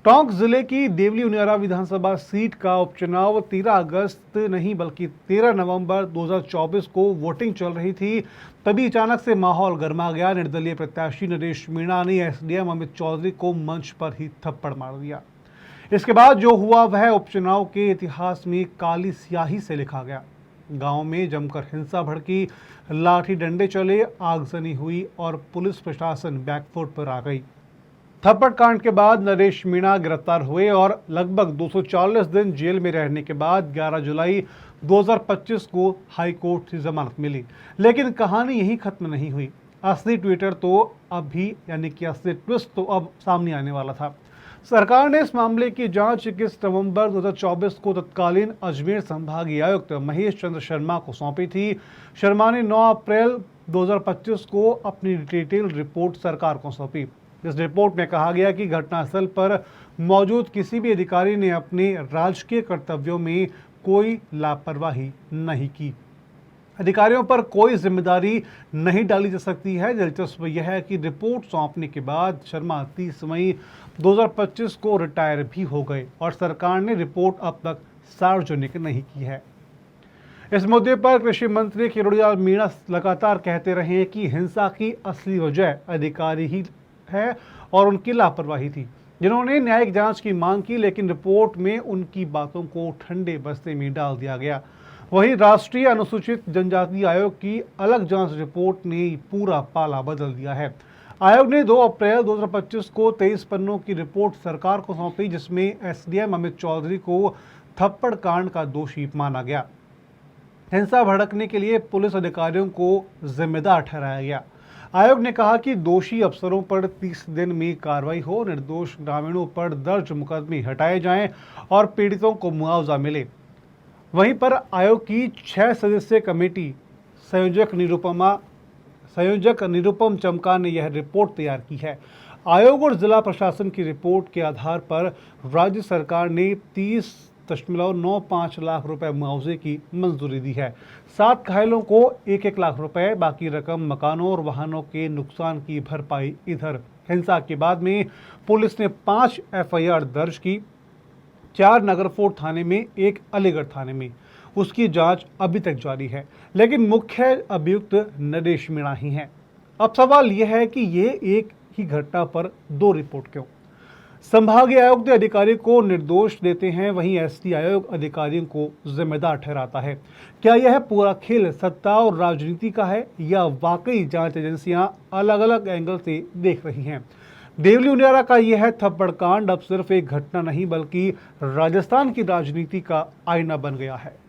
टोंक जिले की देवली उनियारा विधानसभा सीट का उपचुनाव 13 अगस्त नहीं बल्कि 13 नवंबर 2024 को वोटिंग चल रही थी। तभी अचानक से माहौल गर्मा गया। निर्दलीय प्रत्याशी नरेश मीणा ने एसडीएम अमित चौधरी को मंच पर ही थप्पड़ मार दिया। इसके बाद जो हुआ वह उपचुनाव के इतिहास में काली स्याही से लिखा गया। गांव में जमकर हिंसा भड़की, लाठी डंडे चले, आगजनी हुई और पुलिस प्रशासन बैकफुट पर आ गई। थप्पड़ कांड के बाद नरेश मीणा गिरफ्तार हुए और लगभग 240 दिन जेल में रहने के बाद 11 जुलाई 2025 को हाई कोर्ट से जमानत मिली। लेकिन कहानी यही खत्म नहीं हुई। असली ट्विटर तो असली ट्विस्ट तो अब सामने आने वाला था। सरकार ने इस मामले की जांच 21 नवंबर 2024 को तत्कालीन अजमेर संभागीय आयुक्त महेश चंद्र शर्मा को सौंपी थी। शर्मा ने 9 अप्रैल 2025 को अपनी डिटेल रिपोर्ट सरकार को सौंपी। इस रिपोर्ट में कहा गया कि घटनास्थल पर मौजूद किसी भी अधिकारी ने अपने राजकीय कर्तव्यों में कोई लापरवाही नहीं की। अधिकारियों पर कोई जिम्मेदारी नहीं डाली जा सकती है। दिलचस्प यह है कि रिपोर्ट सौंपने के बाद शर्मा 30 मई 2025 को रिटायर भी हो गए और सरकार ने रिपोर्ट अब तक सार्वजनिक नहीं की है। इस मुद्दे पर कृषि मंत्री किरोड़ीलाल मीणा लगातार कहते रहे हैं कि हिंसा की असली वजह अधिकारी ही है और उनकी लापरवाही थी, जिन्होंने न्यायिक जांच की मांग की, लेकिन रिपोर्ट में उनकी बातों को ठंडे बस्ते में डाल दिया गया। वहीं राष्ट्रीय अनुसूचित जनजाति आयोग की अलग जांच रिपोर्ट ने पूरा पाला बदल दिया है। आयोग ने 2 अप्रैल 2025 को 23 पन्नों की रिपोर्ट सरकार को सौंपी, जिसमें एसडीएम अमित चौधरी को थप्पड़ कांड का दोषी माना गया। हिंसा भड़कने के लिए पुलिस अधिकारियों को जिम्मेदार ठहराया गया। आयोग ने कहा कि दोषी अफसरों पर 30 दिन में कार्रवाई हो, निर्दोष ग्रामीणों पर दर्ज मुकदमे हटाए जाएं और पीड़ितों को मुआवजा मिले। वहीं पर आयोग की 6 सदस्यीय कमेटी संयोजक निरुपम चमका ने यह रिपोर्ट तैयार की है। आयोग और जिला प्रशासन की रिपोर्ट के आधार पर राज्य सरकार ने 30.95 लाख रुपए मुआवजे की मंजूरी दी है। 7 घायलों को 1-1 लाख रुपए, बाकी रकम मकानों और वाहनों के नुकसान की भरपाई। इधर हिंसा के बाद में पुलिस ने 5 एफआईआर दर्ज की, 4 नगरफोर्ट थाने में, 1 अलीगढ़ थाने में। उसकी जांच अभी तक जारी है, लेकिन मुख्य अभियुक्त नरेश मीणा ही हैं। अब सवाल यह है कि ये एक ही घटना पर 2 रिपोर्ट क्यों? संभागीय आयुक्त अधिकारी को निर्दोष देते हैं, वहीं एसटी आयोग अधिकारियों को जिम्मेदार ठहराता है। क्या यह पूरा खेल सत्ता और राजनीति का है या वाकई जांच एजेंसियां अलग अलग एंगल से देख रही हैं? देवली उनियारा का यह थप्पड़ कांड अब सिर्फ एक घटना नहीं बल्कि राजस्थान की राजनीति का आईना बन गया है।